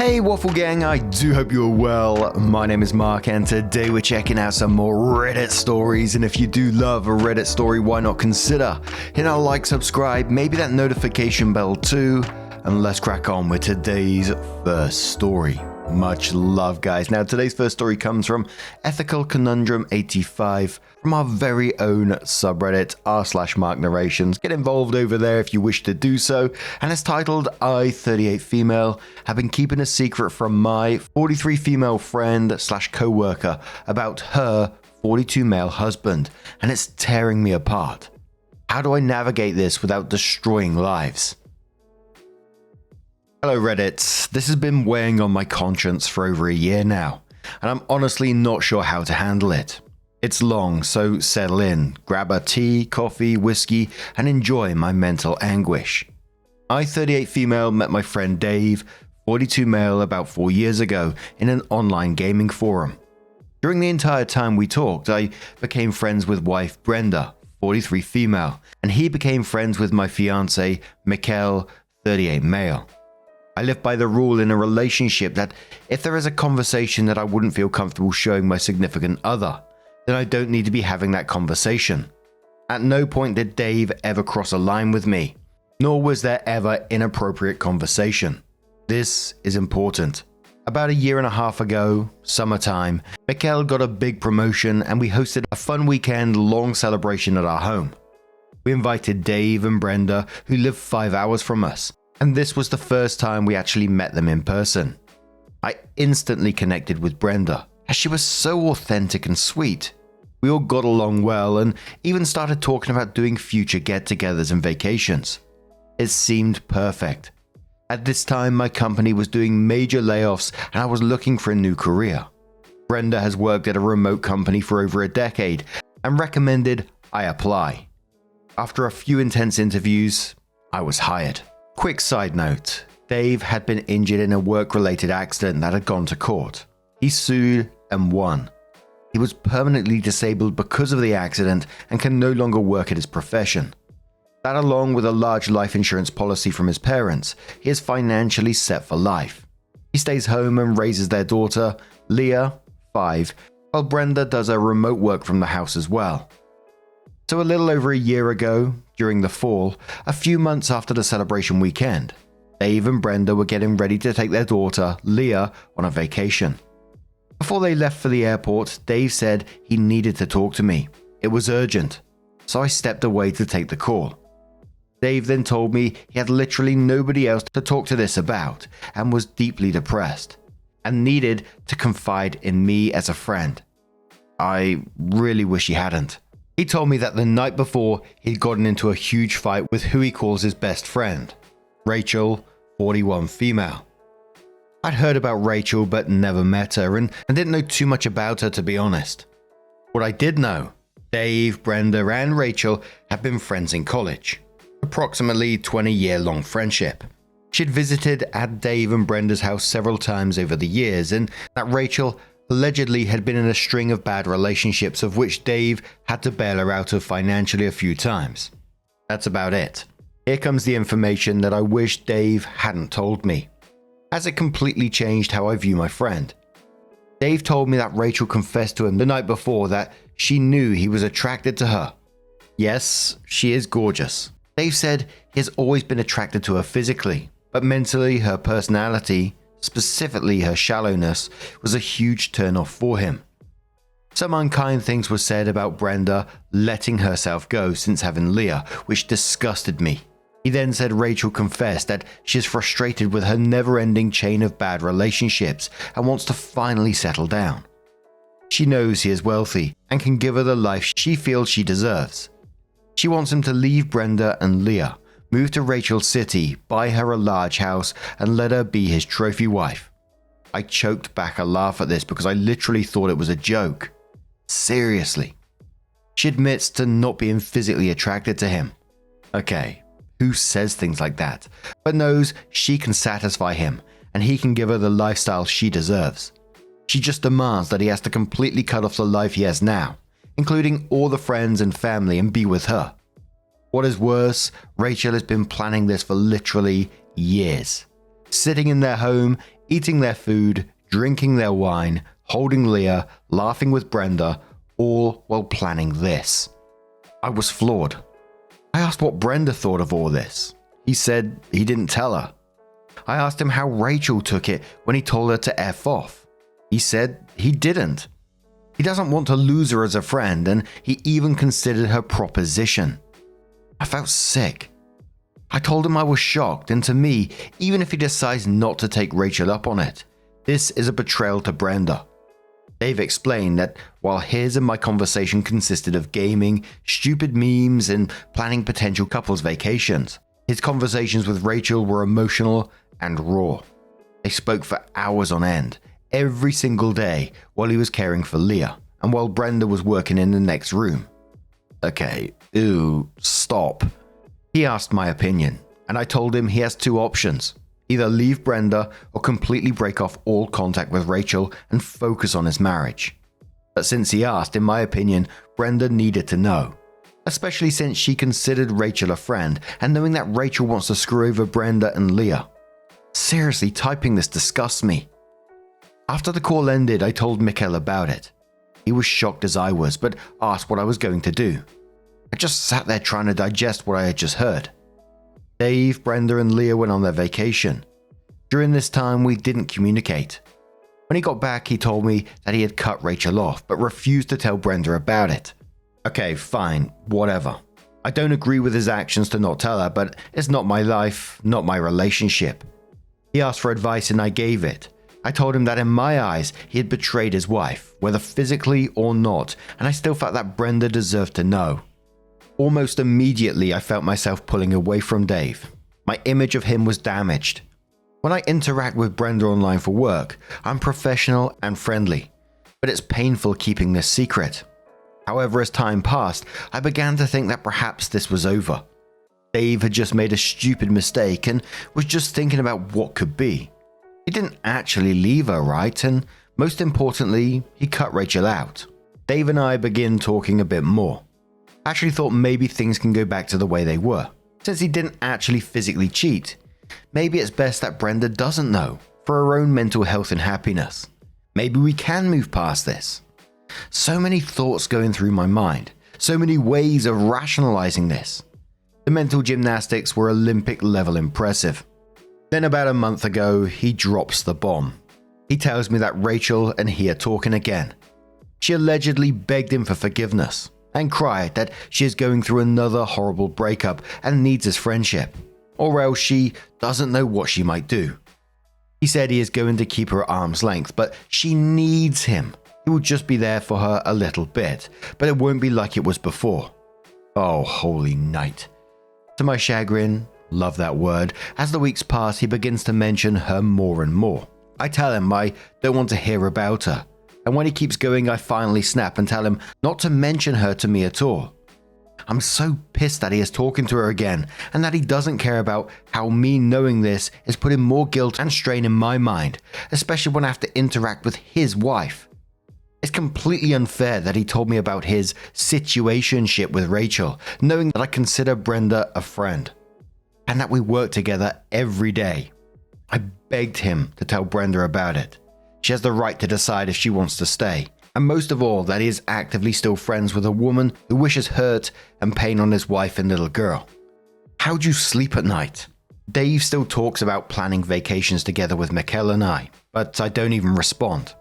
Hey Waffle Gang, I do hope you're well. My name is Mark and today we're checking out some more Reddit stories, and if you do love a Reddit story, why not consider hitting a like, subscribe, maybe that notification bell too, and let's crack on with today's first story. Much love, guys. Now, today's first story comes from Ethical Conundrum 85 from our very own subreddit, r/Mark Narrations. Get involved over there if you wish to do so. And it's titled, I, 38 female, have been keeping a secret from my 43 female friend / co-worker about her 42 male husband, and it's tearing me apart. How do I navigate this without destroying lives? Hello Reddit, this has been weighing on my conscience for over a year now, and I'm honestly not sure how to handle it. It's long, so settle in, grab a tea, coffee, whiskey, and enjoy my mental anguish. I, 38 female, met my friend Dave, 42 male, about 4 years ago in an online gaming forum. During the entire time we talked, I became friends with wife Brenda, 43 female, and he became friends with my fiance, Mikkel, 38 male. I live by the rule in a relationship that if there is a conversation that I wouldn't feel comfortable showing my significant other, then I don't need to be having that conversation. At no point did Dave ever cross a line with me, nor was there ever inappropriate conversation. This is important. About a year and a half ago, summertime, Mikkel got a big promotion and we hosted a fun weekend long celebration at our home. We invited Dave and Brenda, who live 5 hours from us. And this was the first time we actually met them in person. I instantly connected with Brenda, as she was so authentic and sweet. We all got along well and even started talking about doing future get-togethers and vacations. It seemed perfect. At this time, my company was doing major layoffs and I was looking for a new career. Brenda has worked at a remote company for over a decade and recommended I apply. After a few intense interviews, I was hired. Quick side note, Dave had been injured in a work-related accident that had gone to court. He sued and won. He was permanently disabled because of the accident and can no longer work at his profession. That, along with a large life insurance policy from his parents, he is financially set for life. He stays home and raises their daughter, Leah, 5, while Brenda does her remote work from the house as well. So a little over a year ago, during the fall, a few months after the celebration weekend, Dave and Brenda were getting ready to take their daughter, Leah, on a vacation. Before they left for the airport, Dave said he needed to talk to me. It was urgent, so I stepped away to take the call. Dave then told me he had literally nobody else to talk to this about and was deeply depressed and needed to confide in me as a friend. I really wish he hadn't. He told me that the night before, he'd gotten into a huge fight with who he calls his best friend, Rachel, 41 female. I'd heard about Rachel but never met her and didn't know too much about her, to be honest. What I did know, Dave, Brenda and Rachel had been friends in college, approximately 20-year-long friendship. She'd visited at Dave and Brenda's house several times over the years, and that Rachel allegedly had been in a string of bad relationships of which Dave had to bail her out of financially a few times. That's about it. Here comes the information that I wish Dave hadn't told me, as it completely changed how I view my friend. Dave told me that Rachel confessed to him the night before that she knew he was attracted to her. Yes, she is gorgeous. Dave said he has always been attracted to her physically, but mentally her personality, specifically her shallowness, was a huge turn-off for him. Some unkind things were said about Brenda letting herself go since having Leah, which disgusted me. He then said Rachel confessed that she is frustrated with her never-ending chain of bad relationships and wants to finally settle down. She knows he is wealthy and can give her the life she feels she deserves. She wants him to leave Brenda and Leah, move to Rachel City, buy her a large house, and let her be his trophy wife. I choked back a laugh at this because I literally thought it was a joke. Seriously. She admits to not being physically attracted to him. Okay, who says things like that, but knows she can satisfy him and he can give her the lifestyle she deserves. She just demands that he has to completely cut off the life he has now, including all the friends and family, and be with her. What is worse, Rachel has been planning this for literally years. sitting in their home, eating their food, drinking their wine, holding Leah, laughing with Brenda, all while planning this. I was floored. I asked what Brenda thought of all this. He said he didn't tell her. I asked him how Rachel took it when he told her to F off. He said he didn't. He doesn't want to lose her as a friend, and he even considered her proposition. I felt sick. I told him I was shocked, and to me, even if he decides not to take Rachel up on it, this is a betrayal to Brenda. Dave explained that while his and my conversation consisted of gaming, stupid memes, and planning potential couples vacations, his conversations with Rachel were emotional and raw. They spoke for hours on end, every single day while he was caring for Leah, and while Brenda was working in the next room. Okay, stop. He asked my opinion, and I told him he has two options. Either leave Brenda or completely break off all contact with Rachel and focus on his marriage. But since he asked, in my opinion, Brenda needed to know. Especially since she considered Rachel a friend, and knowing that Rachel wants to screw over Brenda and Leah. Seriously, typing this disgusts me. After the call ended, I told Mikkel about it. He was shocked as I was, but asked what I was going to do. I just sat there trying to digest what I had just heard. Dave, Brenda, and Leah went on their vacation. During this time, we didn't communicate. When he got back, he told me that he had cut Rachel off, but refused to tell Brenda about it. Okay, fine, whatever. I don't agree with his actions to not tell her, but it's not my life, not my relationship. He asked for advice and I gave it. I told him that in my eyes, he had betrayed his wife, whether physically or not, and I still felt that Brenda deserved to know. Almost immediately, I felt myself pulling away from Dave. My image of him was damaged. When I interact with Brenda online for work, I'm professional and friendly, but it's painful keeping this secret. However, as time passed, I began to think that perhaps this was over. Dave had just made a stupid mistake and was just thinking about what could be. He didn't actually leave her, right? And most importantly, he cut Rachel out. Dave and I began talking a bit more. I actually thought maybe things can go back to the way they were. Since he didn't actually physically cheat, maybe it's best that Brenda doesn't know, for her own mental health and happiness. Maybe we can move past this. So many thoughts going through my mind, so many ways of rationalizing this. The mental gymnastics were Olympic level impressive. Then about a month ago, he drops the bomb. He tells me that Rachel and he are talking again. She allegedly begged him for forgiveness and cried that she is going through another horrible breakup and needs his friendship, or else she doesn't know what she might do. He said he is going to keep her at arm's length, but she needs him. He will just be there for her a little bit, but it won't be like it was before. Oh, holy night. To my chagrin, love that word, as the weeks pass he begins to mention her more and more. I tell him I don't want to hear about her, and when he keeps going I finally snap and tell him not to mention her to me at all. I'm so pissed that he is talking to her again, and that he doesn't care about how me knowing this is putting more guilt and strain in my mind, especially when I have to interact with his wife. It's completely unfair that he told me about his situationship with Rachel, knowing that I consider Brenda a friend, and that we work together every day. I begged him to tell Brenda about it. She has the right to decide if she wants to stay, and most of all that he is actively still friends with a woman who wishes hurt and pain on his wife and little girl. How do you sleep at night? Dave still talks about planning vacations together with Mikkel and I, but I don't even respond.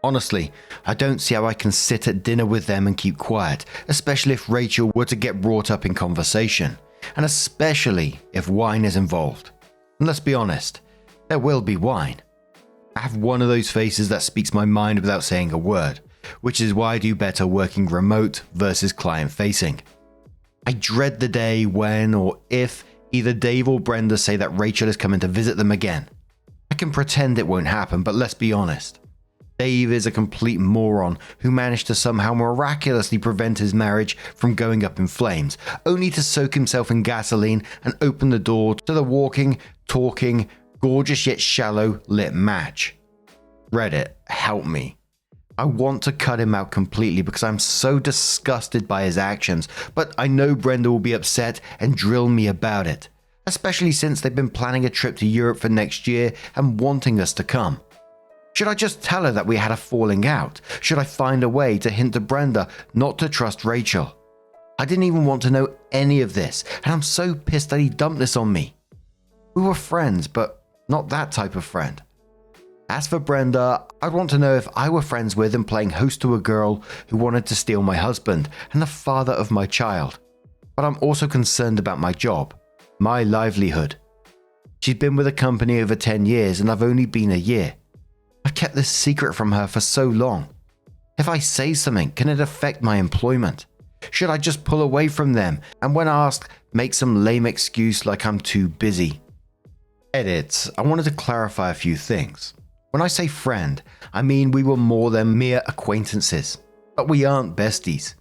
Honestly, I don't see how I can sit at dinner with them and keep quiet, especially if Rachel were to get brought up in conversation, and especially if wine is involved. And let's be honest, there will be wine. I have one of those faces that speaks my mind without saying a word, which is why I do better working remote versus client facing. I dread the day when or if either Dave or Brenda say that Rachel is coming to visit them again. I can pretend it won't happen, but let's be honest. Dave is a complete moron who managed to somehow miraculously prevent his marriage from going up in flames, only to soak himself in gasoline and open the door to the walking, talking, gorgeous yet shallow lit match. Reddit, help me. I want to cut him out completely because I'm so disgusted by his actions, but I know Brenda will be upset and drill me about it, especially since they've been planning a trip to Europe for next year and wanting us to come. Should I just tell her that we had a falling out? Should I find a way to hint to Brenda not to trust Rachel? I didn't even want to know any of this, and I'm so pissed that he dumped this on me. We were friends, but not that type of friend. As for Brenda, I'd want to know if I were friends with and playing host to a girl who wanted to steal my husband and the father of my child. But I'm also concerned about my job, my livelihood. She's been with the company over 10 years and I've only been a year. I've kept this secret from her for so long. If I say something, can it affect my employment? Should I just pull away from them and when asked, make some lame excuse like I'm too busy? Edit. I wanted to clarify a few things. When I say friend, I mean we were more than mere acquaintances, but we aren't besties.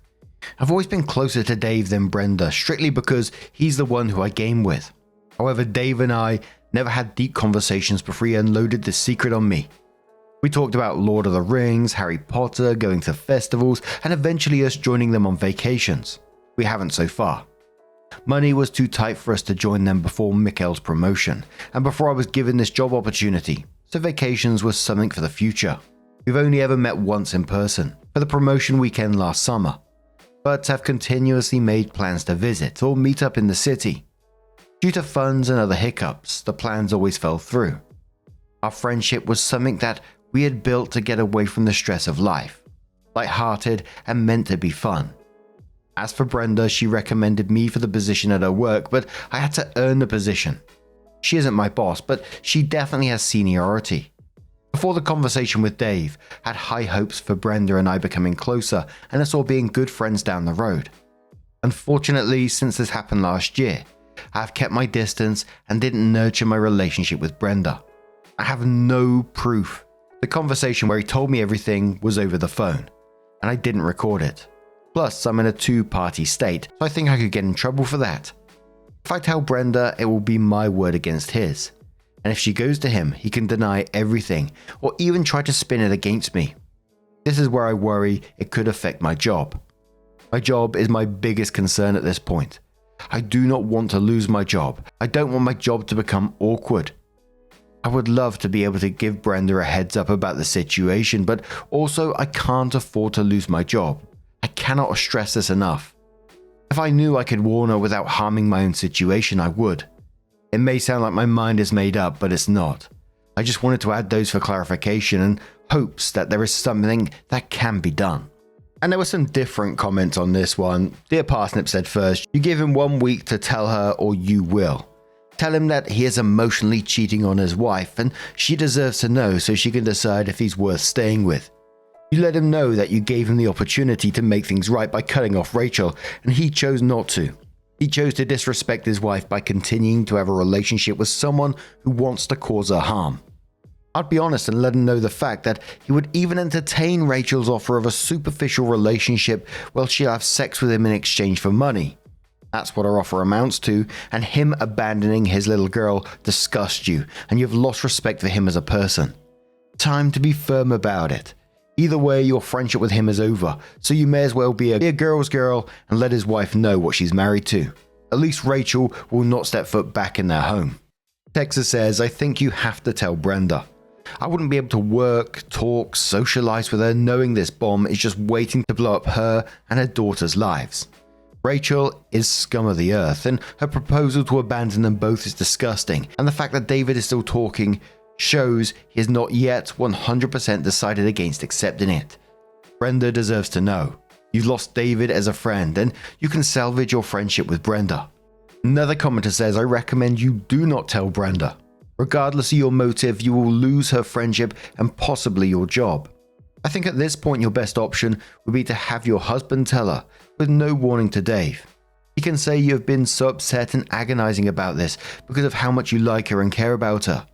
I've always been closer to Dave than Brenda, strictly because he's the one who I game with. However, Dave and I never had deep conversations before he unloaded this secret on me. We talked about Lord of the Rings, Harry Potter, going to festivals, and eventually us joining them on vacations. We haven't so far. Money was too tight for us to join them before Mikkel's promotion, and before I was given this job opportunity, so vacations was something for the future. We've only ever met once in person, for the promotion weekend last summer, but have continuously made plans to visit or meet up in the city. Due to funds and other hiccups, the plans always fell through. Our friendship was something that we had built to get away from the stress of life, light-hearted and meant to be fun. As for Brenda, she recommended me for the position at her work, but I had to earn the position. She isn't my boss, but she definitely has seniority. Before the conversation with Dave, I had high hopes for Brenda and I becoming closer and us all being good friends down the road. Unfortunately, since this happened last year, I have kept my distance and didn't nurture my relationship with Brenda. I have no proof. The conversation where he told me everything was over the phone, and I didn't record it. Plus, I'm in a two-party state, so I think I could get in trouble for that. If I tell Brenda, it will be my word against his. And if she goes to him, he can deny everything, or even try to spin it against me. This is where I worry it could affect my job. My job is my biggest concern at this point. I do not want to lose my job. I don't want my job to become awkward. I would love to be able to give Brenda a heads up about the situation, but also I can't afford to lose my job. I cannot stress this enough. If I knew I could warn her without harming my own situation, I would. It may sound like my mind is made up, but it's not. I just wanted to add those for clarification and hopes that there is something that can be done. And there were some different comments on this one. Dear Parsnip said first, you give him 1 week to tell her or you will. Tell him that he is emotionally cheating on his wife and she deserves to know so she can decide if he's worth staying with. You let him know that you gave him the opportunity to make things right by cutting off Rachel and he chose not to. He chose to disrespect his wife by continuing to have a relationship with someone who wants to cause her harm. I'd be honest and let him know the fact that he would even entertain Rachel's offer of a superficial relationship while she'll have sex with him in exchange for money. That's what her offer amounts to, and him abandoning his little girl disgusts you, and you've lost respect for him as a person. Time to be firm about it. Either way, your friendship with him is over, so you may as well be a girl's girl and let his wife know what she's married to. At least Rachel will not step foot back in their home. Texas says, I think you have to tell Brenda. I wouldn't be able to work, talk, socialize with her knowing this bomb is just waiting to blow up her and her daughter's lives. Rachel is scum of the earth, and her proposal to abandon them both is disgusting, and the fact that David is still talking shows he has not yet 100% decided against accepting it. Brenda deserves to know. You've lost David as a friend, and you can salvage your friendship with Brenda. Another commenter says, I recommend you do not tell Brenda. Regardless of your motive, you will lose her friendship and possibly your job. I think at this point your best option would be to have your husband tell her, with no warning to Dave. He can say you have been so upset and agonizing about this because of how much you like her and care about her.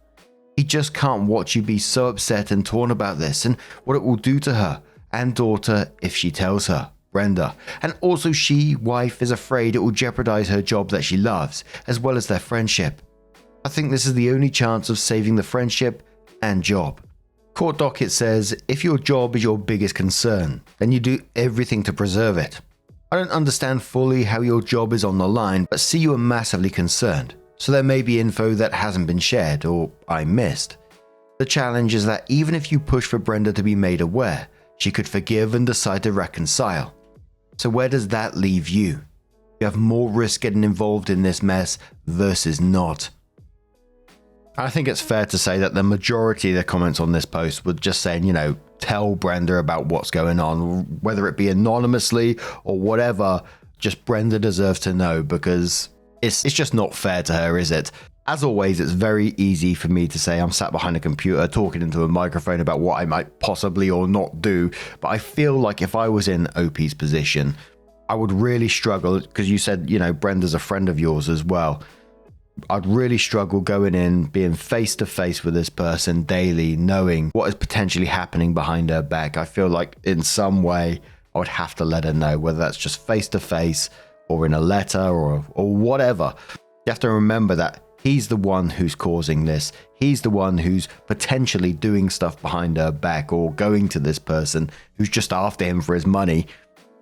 He just can't watch you be so upset and torn about this and what it will do to her and daughter if she tells her, Brenda. And also she, wife, is afraid it will jeopardize her job that she loves, as well as their friendship. I think this is the only chance of saving the friendship and job. Court docket says, if your job is your biggest concern, then you do everything to preserve it. I don't understand fully how your job is on the line, but see you are massively concerned. so there may be info that hasn't been shared or I missed. The challenge is that even if you push for Brenda to be made aware, she could forgive and decide to reconcile. So where does that leave you? You have more risk getting involved in this mess versus not. I think it's fair to say that the majority of the comments on this post were just saying, tell Brenda about what's going on, whether it be anonymously or whatever. Just Brenda deserves to know, because it's just not fair to her, is it? As always, it's very easy for me to say I'm sat behind a computer talking into a microphone about what I might possibly or not do, but I feel like if I was in OP's position, I would really struggle, because you said, Brenda's a friend of yours as well. I'd really struggle going in, being face to face with this person daily, knowing what is potentially happening behind her back. I feel like in some way I would have to let her know, whether that's just face to face or in a letter or whatever. You have to remember that he's the one who's causing this. He's the one who's potentially doing stuff behind her back or going to this person who's just after him for his money.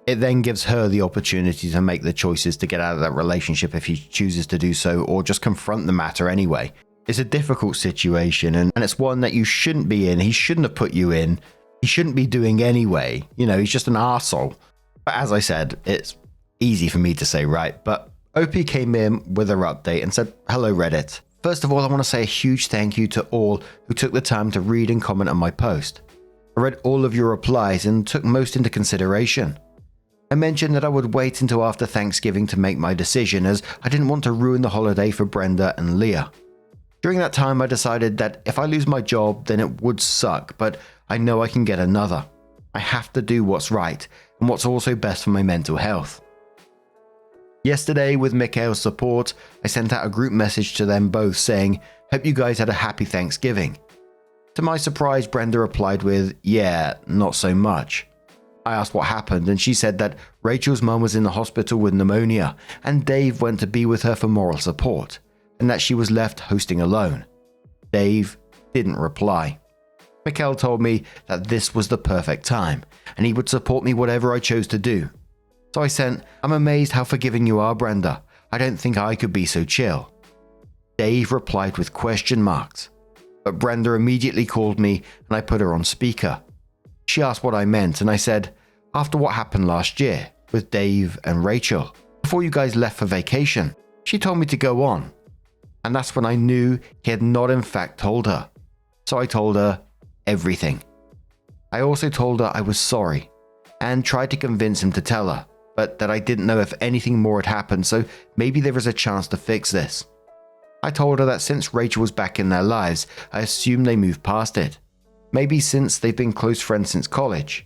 It then gives her the opportunity to make the choices to get out of that relationship if he chooses to do so, or just confront the matter anyway. It's a difficult situation, and it's one that you shouldn't be in. He shouldn't have put you in. He shouldn't be doing anyway. He's just an arsehole. But as I said, it's easy for me to say, right? But OP came in with her update and said, "Hello Reddit. First of all, I want to say a huge thank you to all who took the time to read and comment on my post. I read all of your replies and took most into consideration. I mentioned that I would wait until after Thanksgiving to make my decision, as I didn't want to ruin the holiday for Brenda and Leah. During that time, I decided that if I lose my job, then it would suck, but I know I can get another. I have to do what's right and what's also best for my mental health." Yesterday, with Mikhail's support, I sent out a group message to them both saying, "Hope you guys had a happy Thanksgiving." To my surprise, Brenda replied with, "Yeah, not so much." I asked what happened, and she said that Rachel's mum was in the hospital with pneumonia, and Dave went to be with her for moral support, and that she was left hosting alone. Dave didn't reply. Mikhail told me that this was the perfect time, and he would support me whatever I chose to do. So I sent, "I'm amazed how forgiving you are, Brenda. I don't think I could be so chill." Dave replied with question marks. But Brenda immediately called me and I put her on speaker. She asked what I meant, and I said, "After what happened last year with Dave and Rachel, before you guys left for vacation, she told me to go on." And that's when I knew he had not in fact told her. So I told her everything. I also told her I was sorry and tried to convince him to tell her, but that I didn't know if anything more had happened, so maybe there was a chance to fix this. I told her that since Rachel was back in their lives, I assumed they moved past it. Maybe since they've been close friends since college.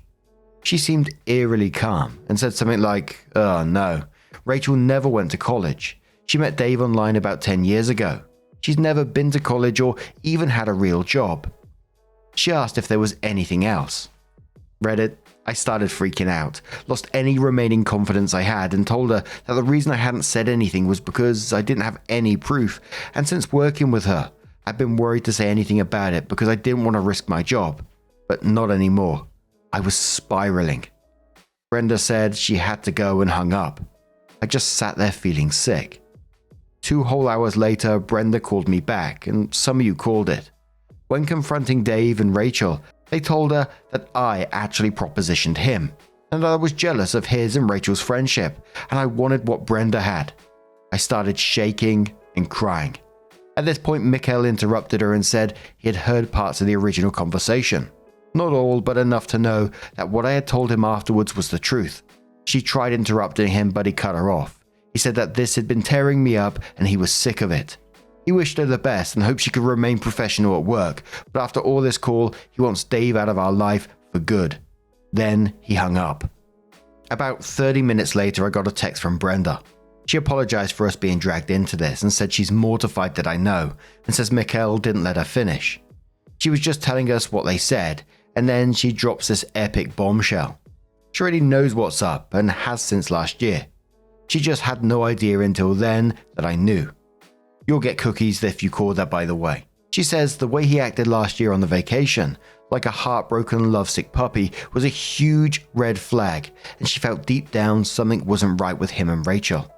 She seemed eerily calm and said something like, "Oh no, Rachel never went to college. She met Dave online about 10 years ago. She's never been to college or even had a real job." She asked if there was anything else. Reddit, I started freaking out, lost any remaining confidence I had, and told her that the reason I hadn't said anything was because I didn't have any proof, and since working with her, I'd been worried to say anything about it because I didn't want to risk my job. But not anymore. I was spiraling. Brenda said she had to go and hung up. I just sat there feeling sick. 2 whole hours later, Brenda called me back, and some of you called it. When confronting Dave and Rachel, they told her that I actually propositioned him, and I was jealous of his and Rachel's friendship, and I wanted what Brenda had. I started shaking and crying. At this point, Mikhail interrupted her and said he had heard parts of the original conversation. Not all, but enough to know that what I had told him afterwards was the truth. She tried interrupting him, but he cut her off. He said that this had been tearing me up and he was sick of it. He wished her the best and hoped she could remain professional at work, but after all this call, he wants Dave out of our life for good. Then he hung up. About 30 minutes later, I got a text from Brenda. She apologized for us being dragged into this and said she's mortified that I know, and says Mikhail didn't let her finish. She was just telling us what they said, and then she drops this epic bombshell. She already knows what's up and has since last year. She just had no idea until then that I knew. You'll get cookies if you call that, by the way. She says the way he acted last year on the vacation, like a heartbroken, lovesick puppy, was a huge red flag, and she felt deep down something wasn't right with him and Rachel.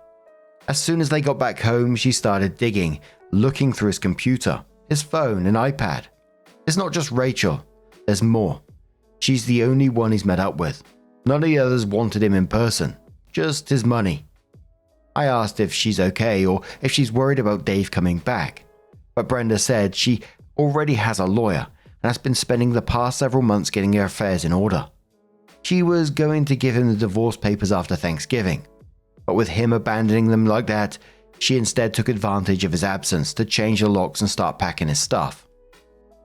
As soon as they got back home, she started digging, looking through his computer, his phone and iPad. It's not just Rachel, there's more. She's the only one he's met up with. None of the others wanted him in person, just his money. I asked if she's okay or if she's worried about Dave coming back, but Brenda said she already has a lawyer and has been spending the past several months getting her affairs in order. She was going to give him the divorce papers after Thanksgiving, but with him abandoning them like that, she instead took advantage of his absence to change the locks and start packing his stuff.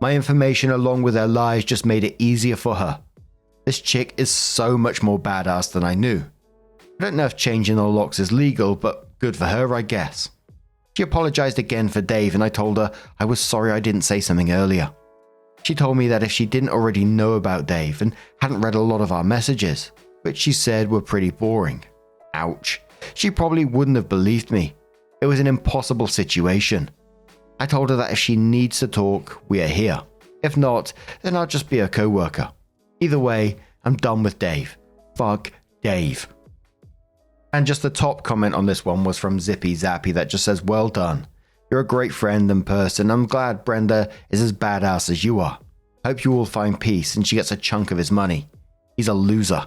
My information along with her lies just made it easier for her. This chick is so much more badass than I knew. I don't know if changing the locks is legal, but good for her, I guess. She apologized again for Dave and I told her I was sorry I didn't say something earlier. She told me that if she didn't already know about Dave and hadn't read a lot of our messages, which she said were pretty boring. Ouch. She probably wouldn't have believed me. It was an impossible situation. I told her that if she needs to talk, we are here. If not, then I'll just be a co-worker. Either way, I'm done with Dave. Fuck Dave. And just the top comment on this one was from Zippy Zappy that just says, well done. You're a great friend and person. I'm glad Brenda is as badass as you are. Hope you all find peace and she gets a chunk of his money. He's a loser.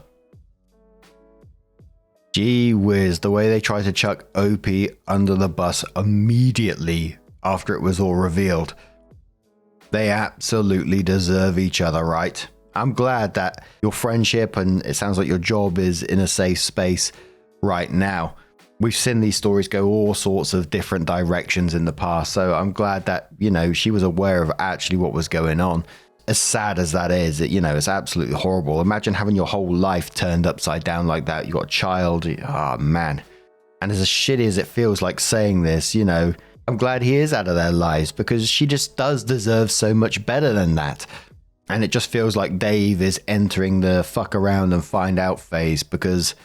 Gee whiz, the way they tried to chuck OP under the bus immediately after it was all revealed. They absolutely deserve each other, right? I'm glad that your friendship and it sounds like your job is in a safe space right now. We've seen these stories go all sorts of different directions in the past, so I'm glad that, she was aware of actually what was going on. As sad as that is, it's absolutely horrible. Imagine having your whole life turned upside down like that. You got a child. Oh, man. And as shitty as it feels like saying this, I'm glad he is out of their lives because she just does deserve so much better than that. And it just feels like Dave is entering the fuck around and find out phase because,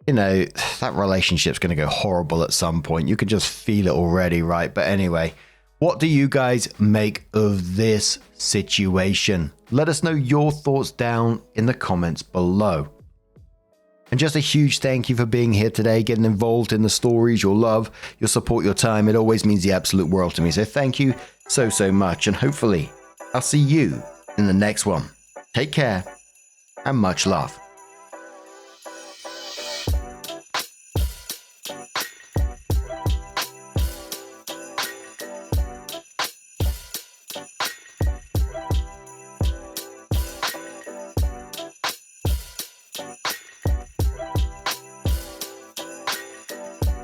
that relationship's going to go horrible at some point. You can just feel it already, right? But anyway, what do you guys make of this situation? Let us know your thoughts down in the comments below. And just a huge thank you for being here today, getting involved in the stories, your love, your support, your time. It always means the absolute world to me. So thank you so much. And hopefully I'll see you in the next one. Take care and much love.